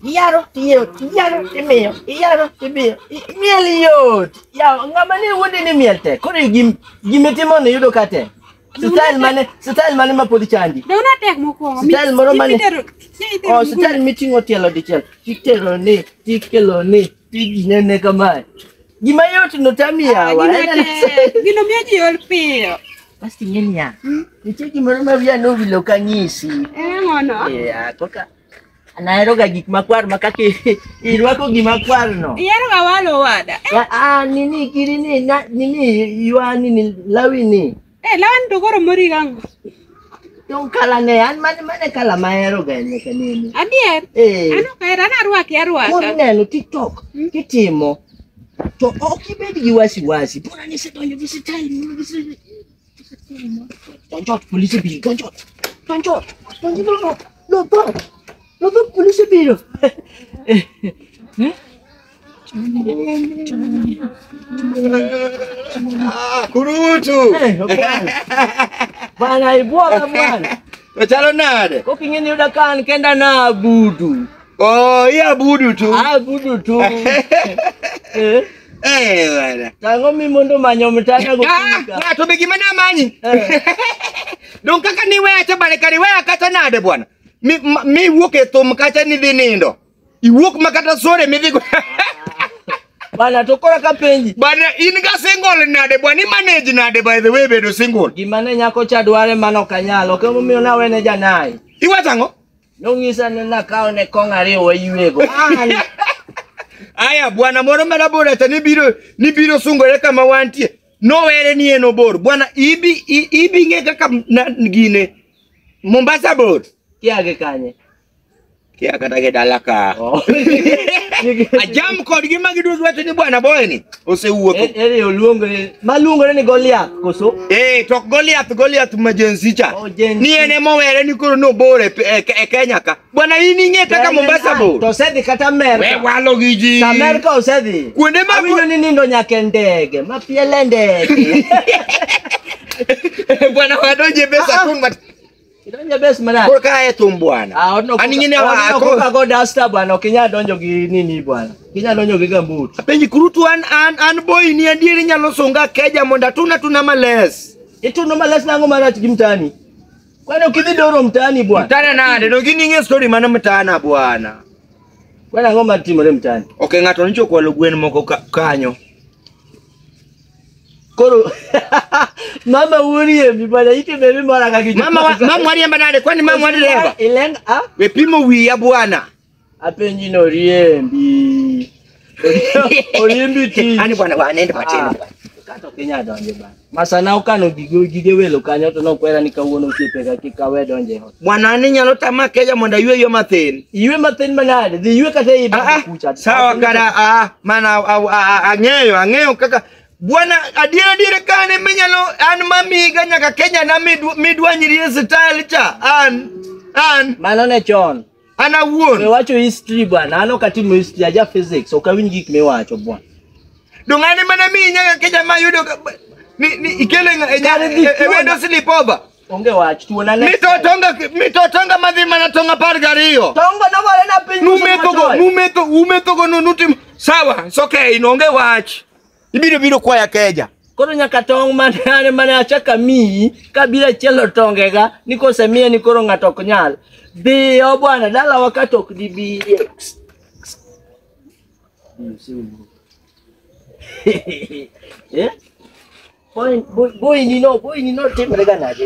Yaro tiyo, yaro timiyo, yaro timiyo. Miel yot. Ya ngama ni wuode ni miel te. Koro gimetimo ne yudo kate. Style mane ma podi chandi. Dona tek moko. Style moro mane. Oh, style mitingo tielo dichiel. Tikelo ni, tiginene kamae. Gima yot no tamia wa. Gino miyo ji ol piyo. Basti ngenia. Nitie gimoro ma wiya no wilo kanyisi. Ngono. Koka anaero ga gik makwar makake irwako gima kwar no. Yero ga walo wada. Nini kirini nini yua nini lawi ni. Lawan to goro mori gango. Yung kala ne an mane kala maero ga ne kanini. Adier. Ano kaera na arwaka. Mo neno TikTok kitimo. To okibed gi wasi. Pona ni se donjo gi style. Don't police bill. Don't no, police bill. Kurutu. Bana ibuoga bwana. Wachalo nade? Kokingeni udakan kenda na budu. Oh, iya budu tu. Budu tu. Bwana. Tango mimondo manyo mtana kukuka. Ngato begi mana manyi. Don kaka ni wewe tabale kari wewe kata nade bwana. Mi wuke to mkata ni dinindo. Iwuk makata sore mi digo. Bana tokora kapenji. Bana inga single nade bwana ni manage nade by the way bedo single. Gimane nyako cha dware mano kanyalo. Kemo miyo na wene janai. Iwatango? Nongisa nena kao ne konga riyo yuego. Aya bwana moro mara bora ta ni biro sungore kama wantie. No were ni eno bor. Bwana ibi nge kaka gine. Mombasa bor. Kiage kanye. Kia kata ke dalaka. Ajam kod gima gidu wete ni bwana boy ni. Ose wuoko. Ere oluongore. Maluongore ni Goliath koso. Tok Goliath majenzi cha. Ni ene mo were ni koro no bore Kenya ka. Bwana ini nge kaka Mombasa bor. To sedhi kata Amerika. We walo giji. Amerika osedhi. Kuonde ma awinjo ni nindo nyake ndege. Mapiele ndege. Bwana wadonje pesa kun Idonje bes mana. Por kae tumbwana. Aningine wa go dasta bwana okinya donjo gi nini bwana. Kinya donjo gi gambut. Penji kurutu an boy ni adieri nyalo songa keja monda tuna males. Ituno males nango marach gi mtani. Kwani ukidhi doro mtani bwana. Mtana nade no gini nge story mana mtana bwana. Kwani ngoma timore mtani. Okay ngato nicho kwalo gwen moko kanyo. Koro mama uriye bibana ite bebe mara kaki mama wariemba nade kwani mama wadireba ilenga we pimo wiya bwana apenji no riembi oriembi ti ani bwana wanende pateni kato Kenya donje bana masana ukano gige welo kanyo to no kwera ni kawuono kipeka kikawe donje bwana ani nyalo tama keja monda ywe mathin manade dhi ywe kata iba kucha sawa kara mana ang'eyo kaka bwana adiere kane menyalo an mamiga nyaka Kenya na midwanyiri style cha an manone chon ana wuon me wacho history bwana ano katimo history aja physics okawinj gik me wacho bwana dongane mana mi nyaka Kenya mayudo ni ikele ewedo slipover onge wach tuona ne mitotonga madhi mana tonga par gariyo tongo no wale na piny umetho no nutim sawa it's okay inonge wach ibiro kwaya keja koro nyaka tong mane achaka mi kabila chielo tongega niko semie ni koro ngato ok nyal bi bwana dala wakati ok dibi boy ni no timre ganade